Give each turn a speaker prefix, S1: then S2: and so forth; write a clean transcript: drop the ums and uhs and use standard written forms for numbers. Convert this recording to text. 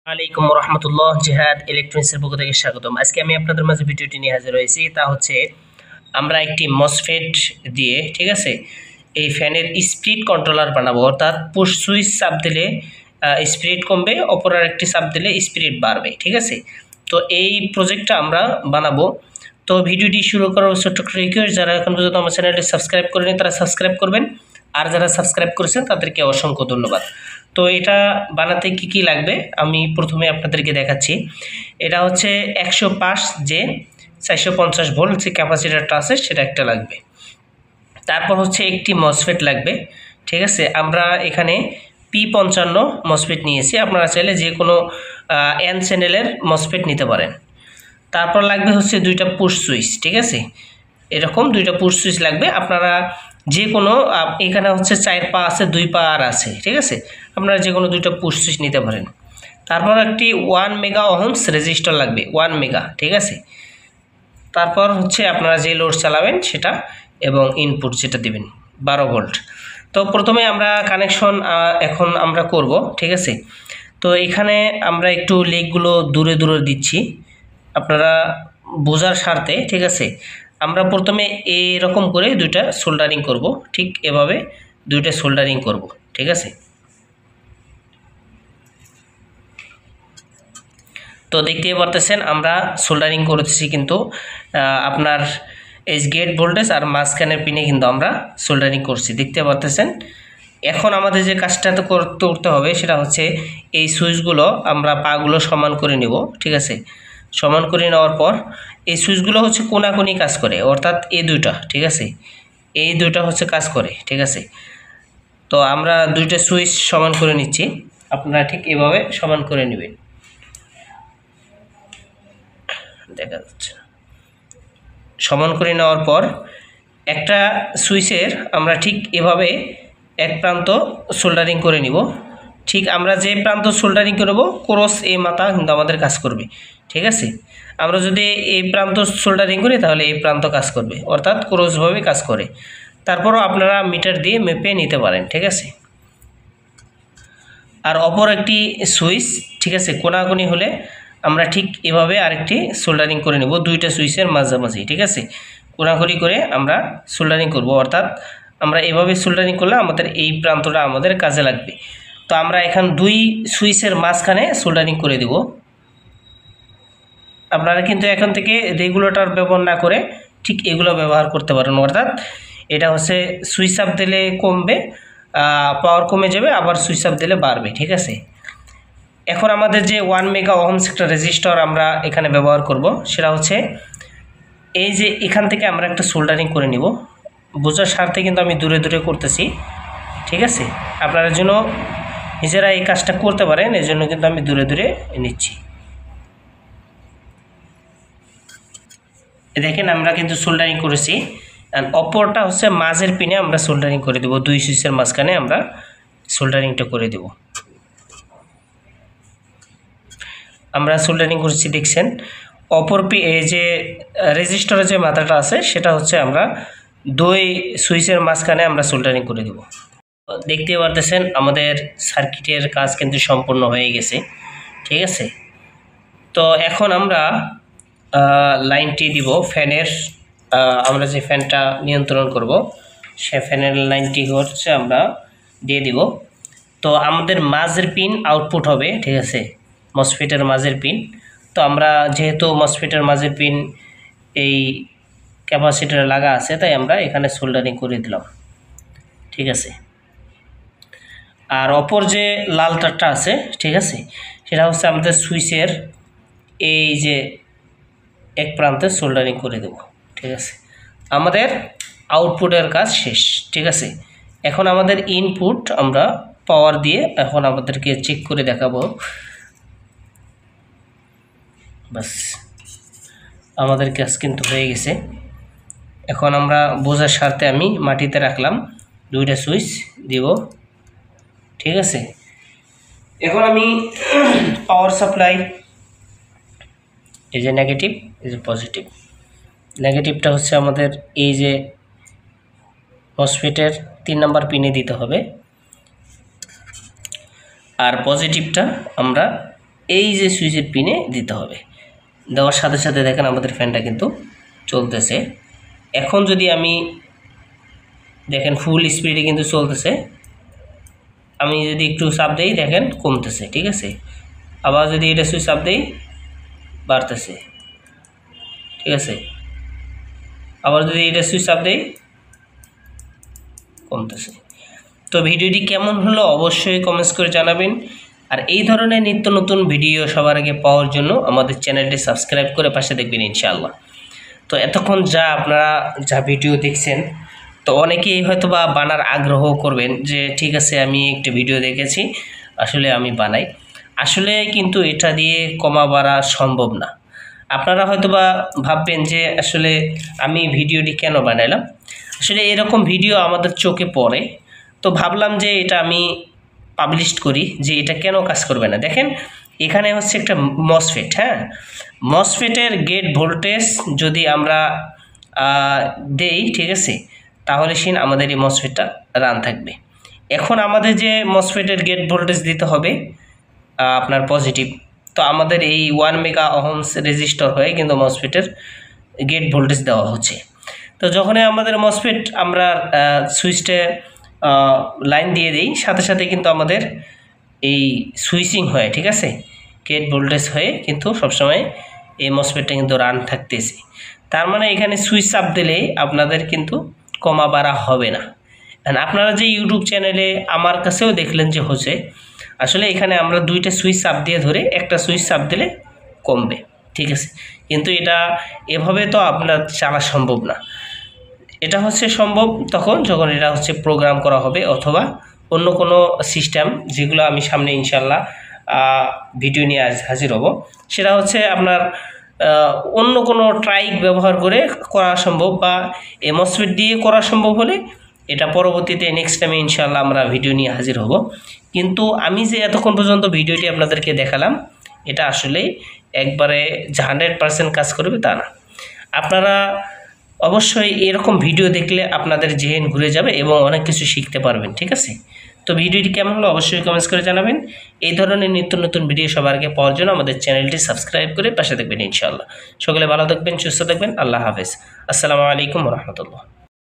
S1: আলাইকুম রহমতুল্লাহ। জিহাদ ইলেকট্রনিক্সের পক্ষ থেকে স্বাগতম। আজকে আমি আপনাদের মাঝে ভিডিওটি নিয়ে হাজির হয়েছি। তা হচ্ছে আমরা একটি মসফেট দিয়ে, ঠিক আছে, এই ফ্যানের স্পিড কন্ট্রোলার বানাবো। অর্থাৎ পুশ সুইচ চাপ দিলে স্পিড কমবে, অপর একটি চাপ দিলে স্পিড বাড়বে, ঠিক আছে। তো এই প্রজেক্টটা আমরা বানাবো। তো ভিডিওটি শুরু করার ছোট্ট রিকোয়েস্ট, যারা এখন পর্যন্ত আমার চ্যানেলটি সাবস্ক্রাইব করেনি তারা সাবস্ক্রাইব করবেন, আর যারা সাবস্ক্রাইব করেছেন তাদেরকে অসংখ্য ধন্যবাদ। তো এটা বানাতে কি কি লাগবে আমি প্রথমে আপনাদেরকে দেখাচ্ছি। এটা হচ্ছে 105 যে 450 ভোল্ট যে ক্যাপাসিটারটা আছে সেটা একটা লাগবে। তারপর হচ্ছে একটি মসফেট লাগবে, ঠিক আছে। আমরা এখানে P55 মসফেট নিয়েছি, আপনারা চাইলে যে কোনো এন চ্যানেলের মসফেট নিতে পারেন। তারপর লাগবে হচ্ছে দুইটা পুশ সুইচ, ঠিক আছে, এরকম দুইটা পুশ সুইচ লাগবে। আপনারা যে কোনো এখানে হচ্ছে 4 পা আছে, 2 পা আর আছে, ঠিক আছে, আপনারা যে কোনো দুইটা পুশ সুইচ নিতে পারেন। তারপর একটি 1 মেগা ওহমস রেজিস্টর লাগবে, 1 মেগা, ঠিক আছে। তারপর হচ্ছে আপনারা যে লোড চালাবেন সেটা এবং ইনপুট যেটা দিবেন 12 ভোল্ট। তো প্রথমে আমরা কানেকশন এখন আমরা করব, ঠিক আছে। তো এখানে আমরা একটু লেগগুলো দূরে দূরে দিচ্ছি আপনারা বোঝার স্বার্থে, ঠিক আছে। আমরা প্রথমে এরকম করে দুইটা সোল্ডারিং করব, ঠিক এভাবে দুইটা সোল্ডারিং করব, ঠিক আছে। তো দেখতেই পারতেছেন আমরা সোল্ডারিং করতেছি, কিন্তু আপনার এই গেট ভোল্টেজ আর মাঝখানের পিনে কিন্তু আমরা সোল্ডারিং করছি, দেখতে পারতেছেন। এখন আমাদের যে কাজটা তো করতে হবে সেটা হচ্ছে এই সুইচগুলো আমরা পাগুলো সমান করে নেব, ঠিক আছে। সমান করে নেওয়ার পর এই সুইচগুলো হচ্ছে কোনাকুনি কাজ করে, অর্থাৎ এই দুইটা, ঠিক আছে, এই দুইটা হচ্ছে কাজ করে, ঠিক আছে। তো আমরা দুইটা সুইচ সমান করে নিচ্ছি, আপনারা ঠিক এভাবে সমান করে নেবেন, দেখা যাচ্ছে। সমান করে নেওয়ার পর একটা সুইচের আমরা ঠিক এভাবে এক প্রান্ত সোল্ডারিং করে নিব। ঠিক আমরা যে প্রান্ত সোল্ডারিং করব ক্রস এই মাথা কিন্তু আমাদের কাজ করবে, ঠিক আছে। আমরা যদি এই প্রান্ত সোল্ডারিং করি তাহলে এই প্রান্ত কাজ করবে, অর্থাৎ ক্রসভাবে কাজ করে। তারপরও আপনারা মিটার দিয়ে মেপে নিতে পারেন, ঠিক আছে। আর অপর একটি সুইচ, ঠিক আছে, কোনাকুনি হলে আমরা ঠিক এভাবে আরেকটি সোল্ডারিং করে নেব দুইটা সুইচের মাঝামাঝি, ঠিক আছে। কোনাকুনি করে আমরা সোল্ডারিং করব, অর্থাৎ আমরা এভাবে সোল্ডারিং করলে আমাদের এই প্রান্তটা আমাদের কাজে লাগবে। তো আমরা এখন দুই সুইচের মাঝখানে সোল্ডারিং করে দেব। আপনারা কিন্তু এখন থেকে রেগুলেটর ব্যবহার না করে ঠিক এগুলো ব্যবহার করতে পারেন, অর্থাৎ এটা হচ্ছে সুইচ আপ দিলে কমবে, পাওয়ার কমে যাবে, আবার সুইচ আপ দিলে বাড়বে, ঠিক আছে। এখন আমাদের যে 1 মেগা ওহমস একটা রেজিস্টার আমরা এখানে ব্যবহার করব, সেটা হচ্ছে এই যে এখান থেকে আমরা একটা সোল্ডারিং করে নিব। বোঝার স্বার্থে কিন্তু আমি দূরে দূরে করতেছি, ঠিক আছে। আপনারা জন্য নিজেরা এই কাজটা করতে পারেন, এই জন্য কিন্তু আমি দূরে দূরে নিচ্ছি। দেখেন আমরা কিন্তু সোল্ডারিং করেছি, আর অপরটা হচ্ছে মাঝের পিনে আমরা সোল্ডারিং করে দেব, দুই সুইচের মাঝখানে আমরা সোল্ডারিংটা করে দেব। আমরা সোল্ডারিং করেছি দেখছেন। অপর এই যে রেজিস্টারের যে মাথাটা আছে সেটা হচ্ছে আমরা দুই সুইচের মাঝখানে আমরা সোল্ডারিং করে দেব। দেখতে পারতেছেন আমাদের সার্কিটের কাজ কিন্তু সম্পূর্ণ হয়ে গেছে, ঠিক আছে। তো এখন আমরা লাইনটি দিব ফ্যানের, আমরা যে ফ্যানটা নিয়ন্ত্রণ করব সে ফ্যানের লাইনটি হচ্ছে আমরা দিয়ে দিব। তো আমাদের মাঝের পিন আউটপুট হবে, ঠিক আছে, মসফেটের মাঝের পিন। তো আমরা যেহেতু মসফেটের মাঝের পিন এই ক্যাপাসিটারে লাগা আছে, তাই আমরা এখানে সোল্ডারিং করে দিলাম, ঠিক আছে। আর অপর যে লাল তারটা আছে, ঠিক আছে, সেটা হচ্ছে আমাদের সুইচের এই যে এক প্রান্তে সোল্ডারিং করে দেব, ঠিক আছে। আমাদের আউটপুটের কাজ শেষ, ঠিক আছে। এখন আমাদের ইনপুট আমরা পাওয়ার দিয়ে এখন আমাদেরকে চেক করে দেখাবো। বাস আমাদের কাজ কিন্তু হয়ে গেছে। এখন আমরা বোঝার স্বার্থে আমি মাটিতে রাখলাম, দুইটা সুইচ দিব, ঠিক আছে। এখন আমি পাওয়ার সাপ্লাই, এই যে নেগেটিভ, এই যে পজিটিভ। নেগেটিভটা হচ্ছে আমাদের এই যে মসফেটের 3 নম্বর পিনে দিতে হবে, আর পজিটিভটা আমরা এই যে সুইচের পিনে দিতে হবে। দেওয়ার সাথে সাথে দেখেন আমাদের ফ্যানটা কিন্তু চলতেছে। এখন যদি আমি দেখেন ফুল স্পিডে কিন্তু চলতেছে, আমি যদি একটু চাপ দেই দেখেন কমতেছে, ঠিক আছে। আবার যদি এটা সুইচ চাপ দেই বাড়তেছে, ঠিক আছে। আবার যদি এটা সুইচ চাপ দেই কমতেছে। তো ভিডিওটি কেমন হলো অবশ্যই কমেন্টস করে জানাবেন। আর এই ধরনের নিত্য নতুন ভিডিও সবার আগে পাওয়ার জন্য আমাদের চ্যানেলটি সাবস্ক্রাইব করে পাশে দেখবেন ইনশাআল্লাহ। তো এতক্ষণ আপনারা যা ভিডিও দেখছেন, তো অনেকেই হয়তো বা বানার আগ্রহ করবেন যে ঠিক আছে আমি একটা ভিডিও দেখেছি, আসলে আমি বানাই। আসলে কিন্তু এটা দিয়ে কমা বাড়া সম্ভব না। আপনারা হয়তো বা ভাববেন যে আসলে আমি ভিডিওটি কেন বানাইলাম। আসলে এরকম ভিডিও আমাদের চোখে পড়ে, তো ভাবলাম যে এটা আমি পাবলিশ করি যে এটা কেন কাজ করবে না। দেখেন এখানে হচ্ছে একটা মসফেট, হ্যাঁ, মসফেটের গেট ভোল্টেজ যদি আমরা দেই, ঠিক আছে, তাহলে আমাদের এই মসফেটটা রান থাকবে। এখন আমাদের যে মসফেটের গেট ভোল্টেজ দিতে হবে আপনার পজিটিভ, তো আমাদের এই 1 মেগা ওহমস রেজিস্টর হয়ে কিন্তু মসফেটের গেট ভোল্টেজ দেওয়া হচ্ছে। তো যখনই আমাদের মসফেট আমরা সুইচটে লাইন দিয়ে দিই, সাথে সাথে কিন্তু আমাদের এই সুইচিং হয়, ঠিক আছে, গেট ভোল্টেজ হয়ে কিন্তু সবসময় এই মসফেটটা কিন্তু রান থাকতেছে। তার মানে এখানে সুইচ চাপ দিলে আপনাদের কিন্তু কমা বাড়া হবে না। আপনারা যে ইউটিউব চ্যানেলে আমার কাছেও দেখলেন যে হচ্ছে, আসলে এখানে আমরা দুইটা সুইচ চাপ দিয়ে ধরে একটা সুইচ চাপ দিলে কমবে, ঠিক আছে। কিন্তু এটা এভাবে তো আপনার চালা সম্ভব না। এটা হচ্ছে সম্ভব তখন যখন এটা হচ্ছে প্রোগ্রাম করা হবে অথবা অন্য কোনো সিস্টেম, যেগুলো আমি সামনে ইনশাল্লাহ ভিডিও নিয়ে হাজির হব। সেটা হচ্ছে আপনার অন্য কোনো ট্রাইক ব্যবহার করে করা সম্ভব, বা মসফেট দিয়ে করা সম্ভব হলে এটা পরবর্তীতে নেক্সট টাইমে ইনশাল্লাহ আমরা ভিডিও নিয়ে হাজির হব। কিন্তু আমি যে এতক্ষণ পর্যন্ত ভিডিওটি আপনাদেরকে দেখালাম, এটা আসলে একবারে 100% কাজ করবে তা না। আপনারা অবশ্যই এরকম ভিডিও দেখলে আপনাদের জেহেন ঘুরে যাবে এবং অনেক কিছু শিখতে পারবেন, ঠিক আছে। তো ভিডিওটি কেমন হলো অবশ্যই কমেন্টস করে জানাবেন। এই ধরনের নিত্য নতুন ভিডিও সবার আগে পাওয়ার জন্য আমাদের চ্যানেলটি সাবস্ক্রাইব করে পাশে দেখবেন ইনশাআল্লাহ। সকলে ভালো থাকবেন, সুস্থ থাকবেন। আল্লাহ হাফেজ। আসসালামু আলাইকুম ওয়া রাহমাতুল্লাহ।